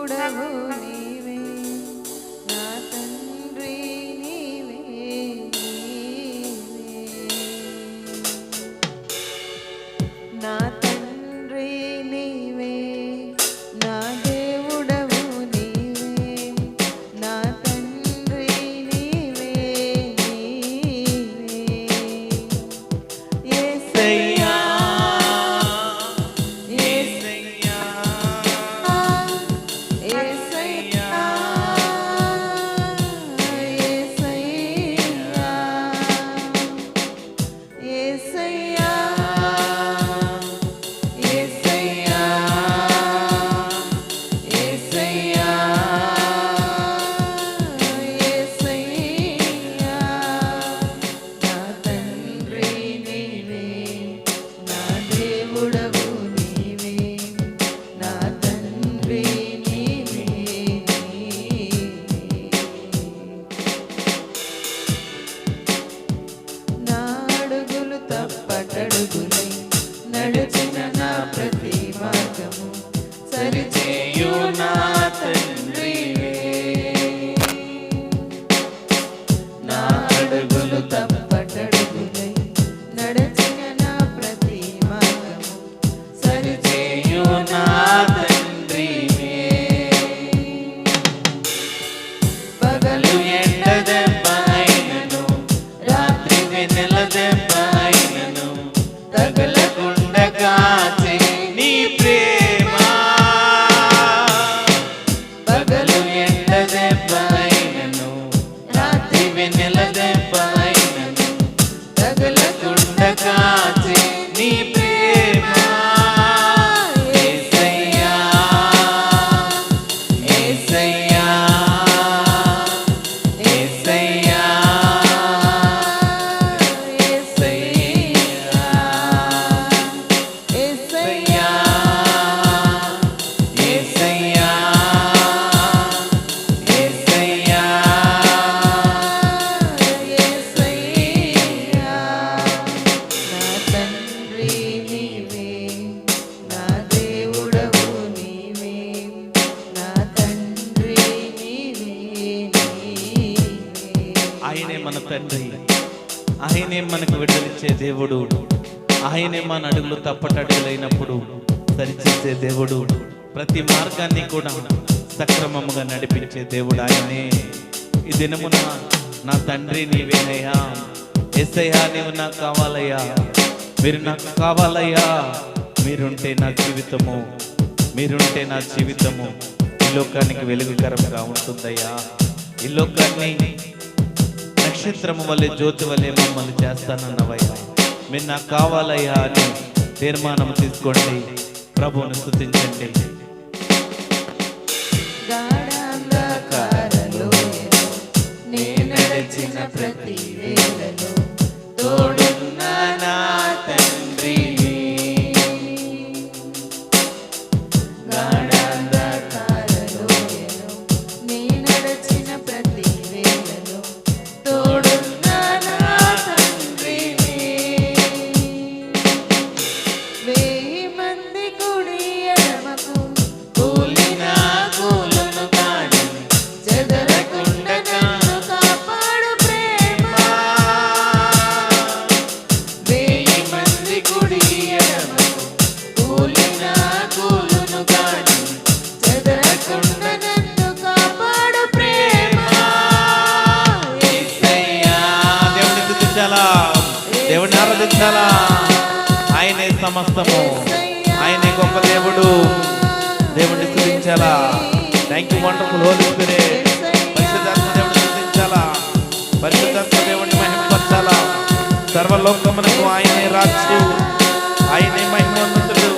దేవుడవు నీవే నా తండ్రి నీవే నా తండ్రి నీవే నా దేవుడవు నీవే నా తండ్రి నీవే యేసయ్యా యేసయ్యా యేసయ్యా యేసయ్యా తప్పటడుగులై నడిచిన నా ప్రతి మార్గము సరిచేయు నా తండ్రివే నా అడుగులు తప్పటడుగులై నడిచిన నా ప్రతి మార్గము సరిచేయు నా తండ్రివే పగలు ఎండదెబ్బ అయినను రాత్రి వెన్నెల దెబ్బ అయినను తగలకుండా కాచే నీ ప్రేమ పగలు ఎండ దెబ్బ అయినను రాత్రి వెన్నెల దెబ్బ అయినను తగలకుండా కాచే నీ ప్రేమ యేసయ్యా యేసయ్యా యేసయ్యా ఆయనే మన తండ్రి, ఆయనే మనకు విడుదలిచ్చే దేవుడు, ఆయనే మన అడుగులు తప్పటడుగులైనప్పుడు సరిచేసే దేవుడు, ప్రతి మార్గాన్ని కూడా సక్రమముగా నడిపించే దేవుడు ఆయనే. ఈ దినమున నా తండ్రి నీవేనయ్యా, యేసయ్యా నీవు నాకు కావాలయ్యా, మీరు నాకు కావాలయ్యా, మీరుంటే నా జీవితము, మీరుంటే నా జీవితము ఈ లోకానికి వెలుగుకరంగా ఉంటుందయ్యా. ఈ లోకాన్ని నక్షత్రము వల్లే జ్యోతి వల్లే మమ్మల్ని చేస్తానన్నవయ్యా, మీరు నాకు కావాలయ్యా అని తీర్మానం తీసుకోండి, ప్రభువును స్తుతించండి. నడిచిన ప్రతి వేళలో తోడున్న నా తండ్రి దేవుడిని ఆరాధించాలా. ఆయనే సమస్తము, ఆయనే గొప్ప దేవుడు, దేవుడిని స్తుతించాలా. Thank you wonderful Holy Spirit. పరిశుద్ధాత్మ దేవుడిని స్తుతించాలా, పరిశుద్ధాత్మ దేవుడిని మహిమపరచాలా. సర్వలోకమునకు ఆయనే రాజు, ఆయనే మహిమోన్నతుడు,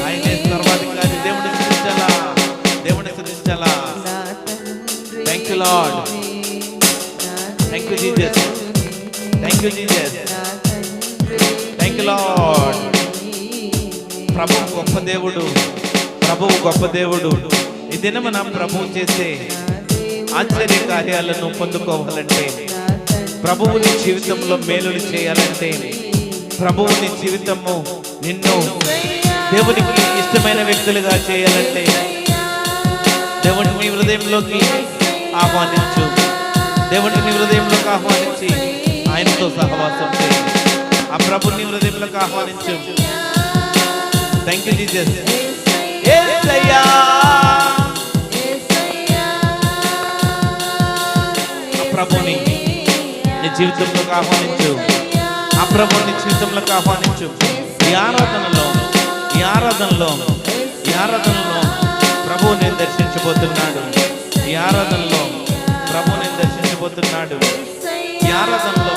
ఆయనే సర్వాధికారి. దేవుడిని స్తుతించాలా, దేవుడిని స్తుతించాలా. Thank you Lord, thank you Jesus, thank you Jesus, thank you Lord. ప్రభువు గొప్ప దేవుడు, ప్రభువు గొప్ప దేవుడు. ఈ దినమున ప్రభువు చేసే ఆశ్చర్య కార్యాలను పొందుకోవాలంటే, ప్రభువుని జీవితంలో మేలులు చేయాలంటే, ప్రభువుని జీవితము నిన్ను దేవునికి ఇష్టమైన వ్యక్తులుగా చేయాలంటే హృదయంలోకి ఆహ్వానించు. దేవుడిని నీ హృదయంలోకి ఆహ్వానించి ఆయనతో సహవాసం చేయి. ఆ ప్రభుని హృదయంలోకి ఆహ్వానించు. Thank you Jesus. యేసయ్యా ఆ ప్రభుని నీ జీవితంలోకి ఆహ్వానించు. ఆ ప్రభుని నీ జీవితంలోకి ఆహ్వానించు. ఈ ఆరాధనలో ప్రభువు నేను దర్శించబోతున్నాడు. ఈ ఆరాధనలో ప్రభువు నేను దర్శించబోతున్నాడు. ఈ ఆరాధనలో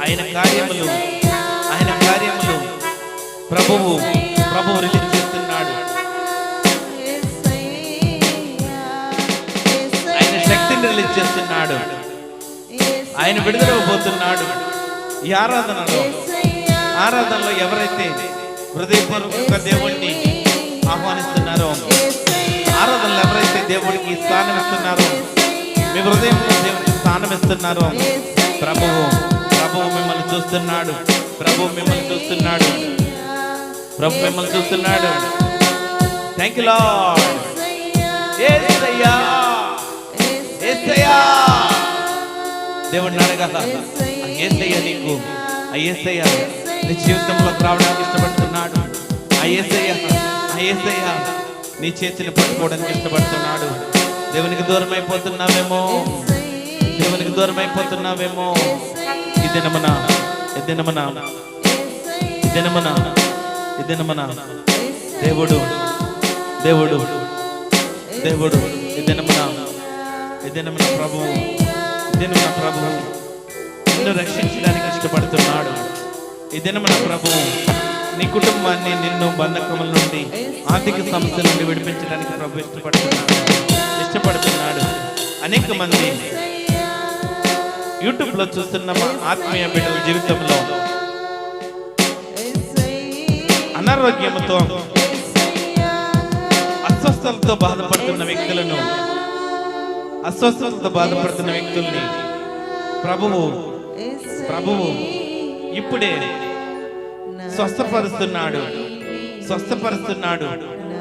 ఆయన కార్యములు ప్రభువు రిలీజ్ చేస్తున్నాడు. ఆయన శక్తిని రిలీజ్ చేస్తున్నాడు. ఆయన విడుదలవబోతున్నాడు. ఈ ఆరాధనలో ఎవరైతే హృదయపూర్వక దేవుణ్ణి ఆహ్వానిస్తున్నారో, ఆరాధనలో ఎవరైతే దేవుడికి స్థానం ఇస్తున్నారో, మీ హృదయంలో దేవుడికి స్థానం ఇస్తున్నారో, ప్రభువు మిమ్మల్ని చూస్తున్నాడు. ప్రభు మిమ్మల్ని చూస్తున్నాడు. Thank you lord. యేసయ్యా దేవుడిని అడగాల. యేసయ్య నీకు యేసయ్య నీ జీవితంలోకి రావడానికి ఇష్టపడుతున్నాడు. యేసయ్య నీ చేతిని పట్టుకోవడానికి ఇష్టపడుతున్నాడు. దేవునికి దూరం అయిపోతున్నావేమో. ఈ దినమున దేవుడు ఈ దినమున ప్రభువు నిన్ను రక్షించడానికి ఇష్టపడుతున్నాడు. ఈ దినమున ప్రభువు నీ కుటుంబాన్ని, నిన్ను బంధకముల నుండి, ఆర్థిక సమస్యల నుండి విడిపించడానికి ప్రభు ఇష్టపడుతున్నాడు. అనేక మంది యూట్యూబ్ లో చూస్తున్న మా ఆత్మీయ బిడ్డల జీవితంలో అనారోగ్యంతో, అస్వస్థతలతో బాధపడుతున్న వ్యక్తుల్ని ప్రభువు ఇప్పుడే స్వస్థపరుస్తున్నాడు.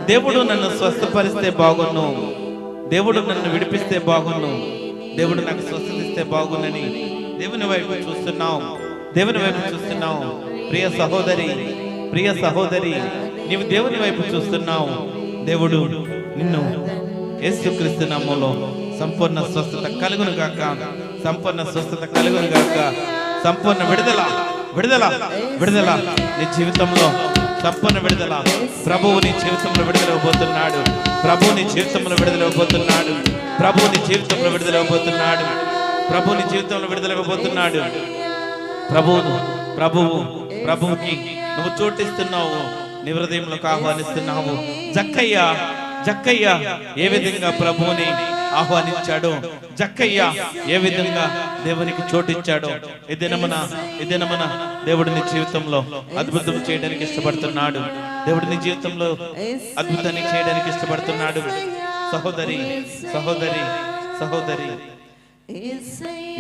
దేవుడు నన్ను స్వస్థపరిస్తే బాగున్ను, దేవుడు నన్ను విడిపిస్తే బాగున్ను, దేవుడు నాకు స్వస్థతిస్తే బాగున్నని దేవుని వైపు చూస్తున్నావు. ప్రియ సహోదరి నీవు దేవుని వైపు చూస్తున్నావు. దేవుడు నిన్ను యేసుక్రీస్తు నామములో సంపూర్ణ స్వస్థత కలుగును గాక. సంపూర్ణ విడుదల నీ జీవితంలో సంపూర్ణ విడుదల. ప్రభువు నీ జీవితంలో విడుదలవబోతున్నాడు. ప్రభువుకి నువ్వు చోటిస్తున్నావు. నీ హృదయంలోకి ఆహ్వానిస్తున్నావు. జక్కయ్య ఏ విధంగా ప్రభువుని ఆహ్వానించాడో, జక్కయ్య ఏ విధంగా దేవునికి చోటిచ్చాడో, ఈ దినమున దేవుడిని జీవితంలో అద్భుతం చేయడానికి ఇష్టపడుతున్నాడు. దేవుడిని జీవితంలో అద్భుతాన్ని చేయడానికి ఇష్టపడుతున్నాడు. సహోదరి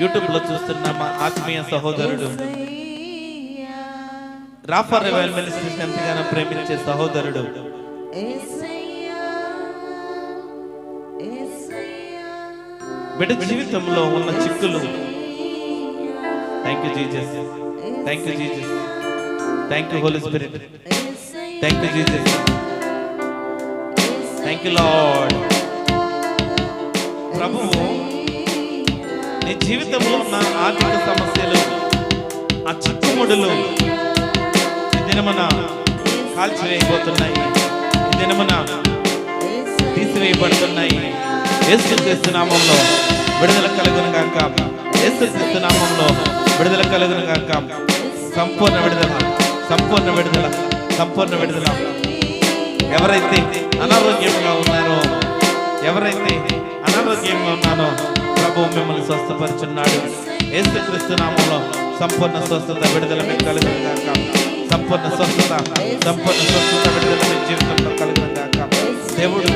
యూట్యూబ్ లో చూస్తున్న మా ఆత్మీయ సహోదరుడు, రాఫా రివైవల్ మినిస్ట్రీస్ ఎంతగానో ప్రేమించే సహోదరుడు, బిడ్డ జీవితంలో ఉన్న చిక్కులు, thank you Jesus, thank you Holy Spirit, thank you Jesus, thank you Lord. ప్రభువు నీ జీవితంలో ఉన్న ఆర్థిక సమస్యలు, ఆ చిక్కుముడులు ఈ దినమున కాల్చివేయబోతున్నాయి, ఈ దినమున తీసివేయబడుతున్నాయి. యేసుక్రీస్తు నామములో విడుదల కలుగును గాక. యేసుక్రీస్తు నామములో విడుదల కలుగును గాక. సంపూర్ణ విడుదల. ఎవరైతే అనారోగ్యంగా ఉన్నారో ప్రభువు మిమ్మల్ని స్వస్థపరుచున్నాడు. యేసుక్రీస్తు నామములో సంపూర్ణ స్వస్థత, విడుదల మీకు కలుగును గాక. సంపూర్ణ స్వస్థత విడుదల మీ జీవితంలో కలుగును గాక. దేవుడు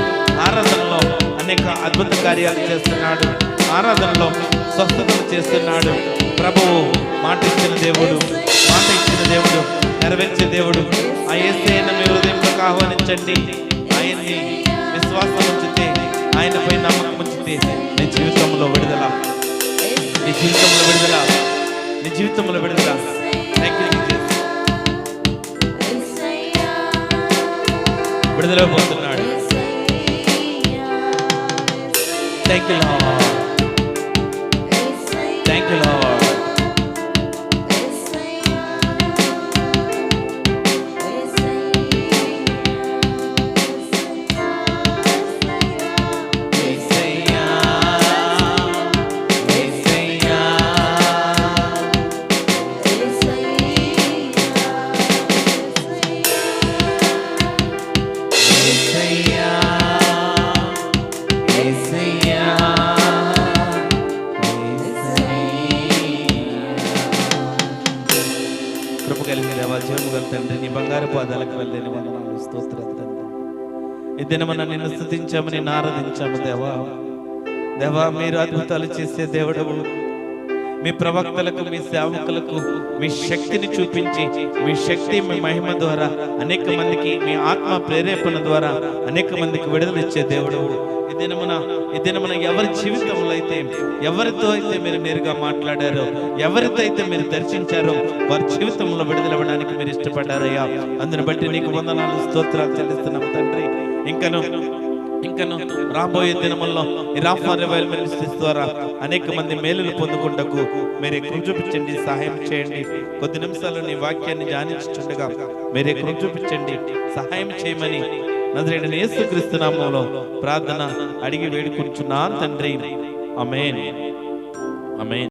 ఆరాధనలో అనేక అద్భుత కార్యాలు చేస్తున్నాడు. ఆరాధనలో స్వస్థతలు చేస్తున్నాడు. ప్రభువు మాట ఇచ్చిన దేవుడు, నెరవేర్చే దేవుడు. ఆ యేసయ్యను మీ హృదయంలోకి ఆహ్వానించండి. ఆయన్ని విశ్వాసం ఉంచితే, ఆయనపై నమ్మకం అయితే నీ జీవితంలో విడుదల, నీ జీవితంలో విడుదల, నీ జీవితంలో విడుదల. Thank you Jesus. విడుదల పోతున్నాడు. Thank you Lord, thank you Lord. కృప కలిగిన దేవా, జీవము గల తండ్రి, నీ బంగారు పాదాలకు వెళ్ళని వందనాలు, స్తోత్రాలు తండ్రి. ఈ దినమున నిన్ను స్తుతించాము, నిన్ను ఆరాధించాము దేవా. దేవా, మీరు అద్భుతాలు చేసే దేవుడవు. మీ ప్రవక్తలకు, మీ సేవకులకు మీ శక్తిని చూపించి, మీ శక్తి, మీ మహిమ ద్వారా అనేక మందికి, మీ ఆత్మ ప్రేరేపణ ద్వారా అనేక మందికి విడుదల ఇచ్చే దేవుడవు. ఈ దినమున ఎవరి జీవితంలో అయితే, ఎవరితో అయితే మీరు నేరుగా మాట్లాడారో, ఎవరితో అయితే మీరు దర్శించారో, వారి జీవితంలో విడుదలవ్వడానికి మీరు ఇష్టపడ్డారయ్యా. అందుని బట్టి నీకు వందనాలు, స్తోత్రాలు చెల్లిస్తున్నాం తండ్రి. ఇంకను రాబోయే దినముల్లో ఈ రాఫా రివైవల్ మినిస్ట్రీస్ ద్వారా అనేక మంది మేలులు పొందుకుంటకు మీరే కృప చూపించండి, సహాయం చేయండి. కొద్ది నిమిషాలు నీ వాక్యాన్ని ధ్యానించుండగా మీరే కృప చూపించండి, సహాయం చేయమని నజరేయుడైన యేసుక్రీస్తు నామములో ప్రార్థన అడిగి వేడుకుంటున్నాను తండ్రి. ఆమేన్, ఆమేన్.